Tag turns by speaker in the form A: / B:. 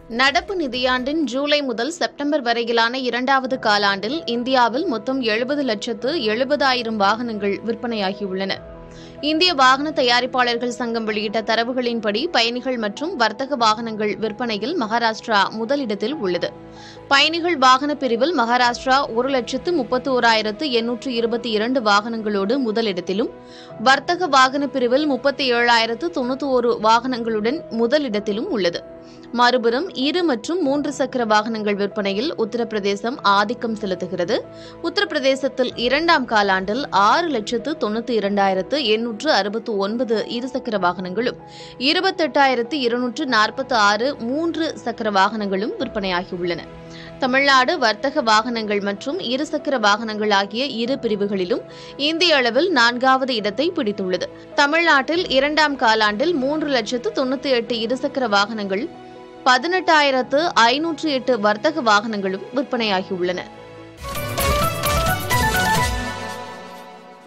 A: நடப்பு நிதியாண்டின் ஜூலை முதல் செப்டம்பர் வரையிலான இரண்டாவது காலாண்டில் இந்தியாவில் மொத்தம் 70,70,000 வாகனங்கள் விற்பனையாகியுள்ளன. இந்திய வாகன தயாரிப்பாளர்கள் சங்கம் வெளியிட்ட தரவுகளின்படி பயணிகள் மற்றும் வர்த்தக வாகனங்கள் விற்பனையில் மகாராஷ்டிரா முதலிடத்தில் உள்ளது. பயணிகள் வாகன பிரிவில் மகாராஷ்டிரா 1,31,822 வாகனங்களோடு முதலிடத்திலும், வர்த்தக வாகன பிரிவில் 37,091 வாகனங்களுடன் முதலிடத்திலும் உள்ளது. மறுபுறம் 2 மற்றும் 3 சக்கர வாகனங்கள் விற்பனையில் உத்தரப்பிரதேசம் ஆதிக்கம் செலுத்துகிறது. உத்தரப்பிரதேசத்தில் இரண்டாம் காலாண்டில் 6,92,869 இருசக்கர வாகனங்களும் 28,246 3 சக்கர வாகனங்களும் விற்பனையாகியுள்ளன. தமிழ்நாடு வர்த்தக வாகனங்கள் மற்றும் இருசக்கர வாகனங்கள் ஆகிய இரு பிரிவுகளிலும் இந்திய அளவில் 4வது இடத்தை பிடித்துள்ளது. தமிழ்நாட்டில் இரண்டாம் காலாண்டில் 3,98,000 இருசக்கர வாகனங்கள், 18,508 வர்த்தக வாகனங்களும் விற்பனையாகியுள்ளன.